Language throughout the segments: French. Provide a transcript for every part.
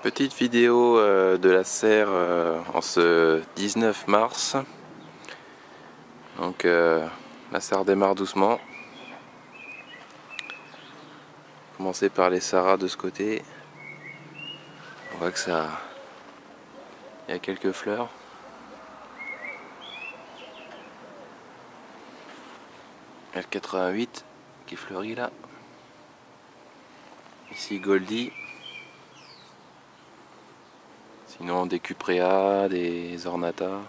Petite vidéo de la serre en ce 19 mars. Donc la serre démarre doucement. Commencer par les Saras de ce côté. On voit que ça, il y a quelques fleurs. Il y a le 88 qui fleurit là. Ici Goldie. Sinon des Cuprea, des Ornata.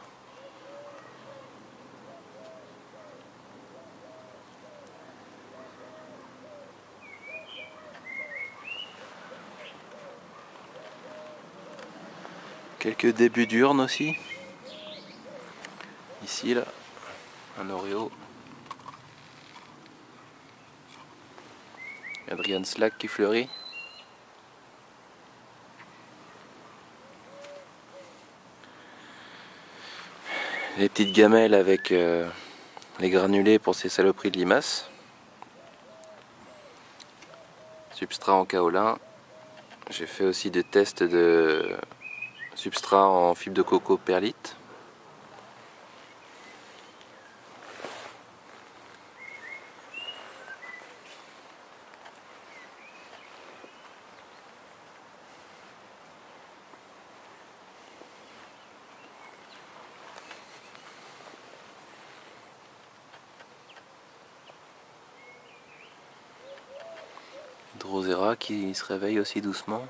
Quelques débuts d'urne aussi. Ici là, un Oreo. Adrian Slack qui fleurit. Les petites gamelles avec les granulés pour ces saloperies de limaces. Substrat en kaolin. J'ai fait aussi des tests de substrat en fibre de coco perlite. Drosera qui se réveille aussi doucement.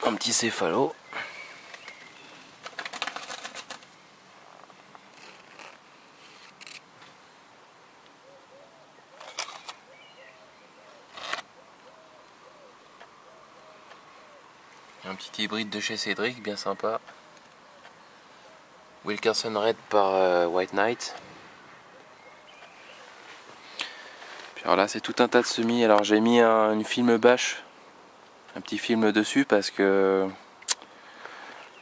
Un petit céphalo. Un petit hybride de chez Cédric, bien sympa. Wilkerson Red par White Knight. Puis alors là c'est tout un tas de semis. Alors j'ai mis une film bâche, un petit film dessus parce que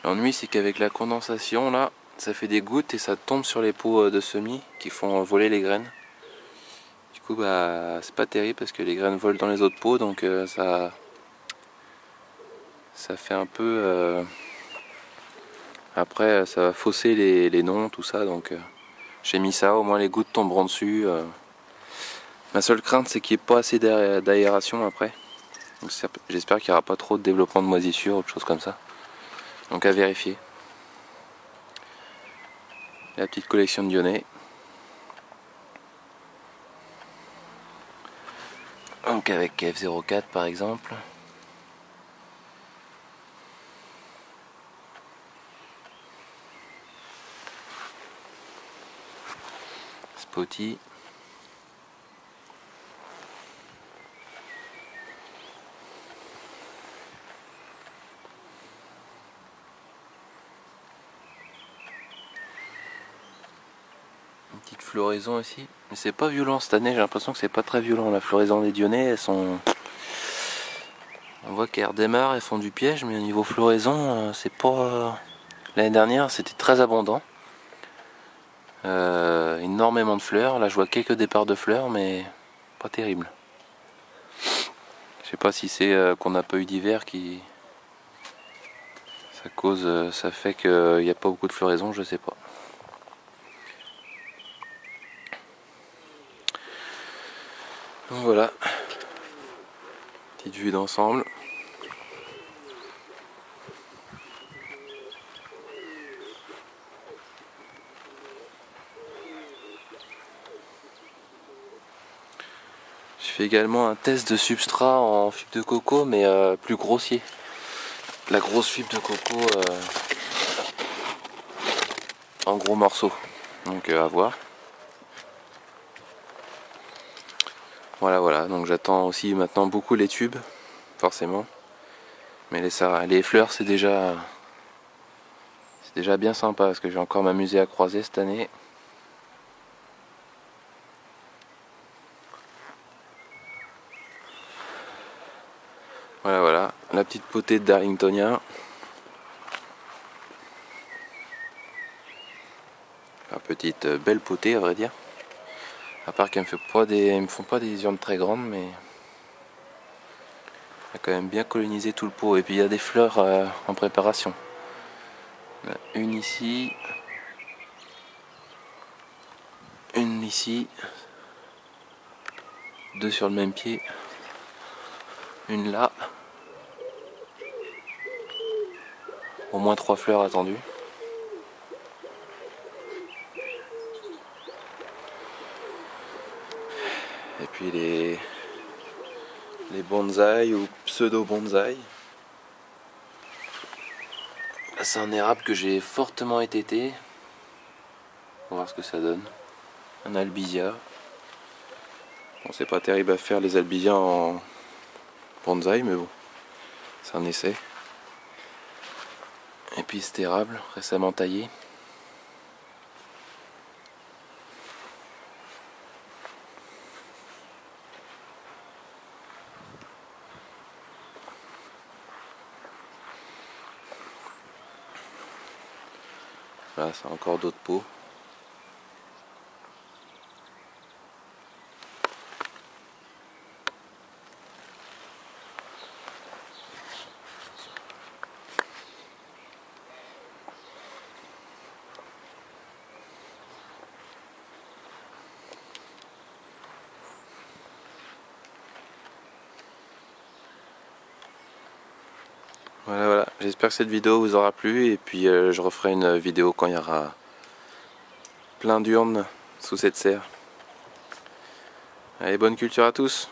l'ennui c'est qu'avec la condensation là, ça fait des gouttes et ça tombe sur les pots de semis qui font voler les graines. Du coup bah c'est pas terrible parce que les graines volent dans les autres pots, donc ça fait un peu après ça va fausser les noms, tout ça, donc j'ai mis ça, au moins les gouttes tomberont dessus. Ma seule crainte c'est qu'il n'y ait pas assez d'aération après, donc j'espère qu'il n'y aura pas trop de développement de moisissure ou de choses comme ça, donc à vérifier. La petite collection de Dionnées, donc avec F04 par exemple. Spotty. Une petite floraison aussi, mais c'est pas violent cette année, j'ai l'impression que c'est pas très violent. La floraison des Dionnées, elles sont... On voit qu'elles redémarrent, elles font du piège, mais au niveau floraison, c'est pas... L'année dernière, c'était très abondant. Énormément de fleurs, là je vois quelques départs de fleurs, mais pas terrible. Je sais pas si c'est qu'on n'a pas eu d'hiver qui... ça fait qu'il n'y a pas beaucoup de floraison, je sais pas. Donc voilà, petite vue d'ensemble. Je fais également un test de substrat en fibre de coco, mais plus grossier. La grosse fibre de coco en gros morceaux, donc à voir. Voilà, donc j'attends aussi maintenant beaucoup les tubes, forcément. Mais les fleurs c'est déjà bien sympa parce que je vais encore m'amuser à croiser cette année. petite potée de Darlingtonia. Enfin, petite belle potée à vrai dire. À part qu'elles me font pas des urnes très grandes, mais elle a quand même bien colonisé tout le pot. Et puis il y a des fleurs en préparation. Il y en a une ici, une ici, deux sur le même pied, une là. Au moins 3 fleurs attendues. Et puis les bonsaïs ou pseudo-bonsaïs. C'est un érable que j'ai fortement étêté. On va voir ce que ça donne. Un albizia. Bon, c'est pas terrible à faire les albizias en bonsaï, mais bon, c'est un essai. Et puis cet érable récemment taillé. Là, c'est encore d'autres pots. Voilà, j'espère que cette vidéo vous aura plu et puis je referai une vidéo quand il y aura plein d'urnes sous cette serre. Allez, bonne culture à tous!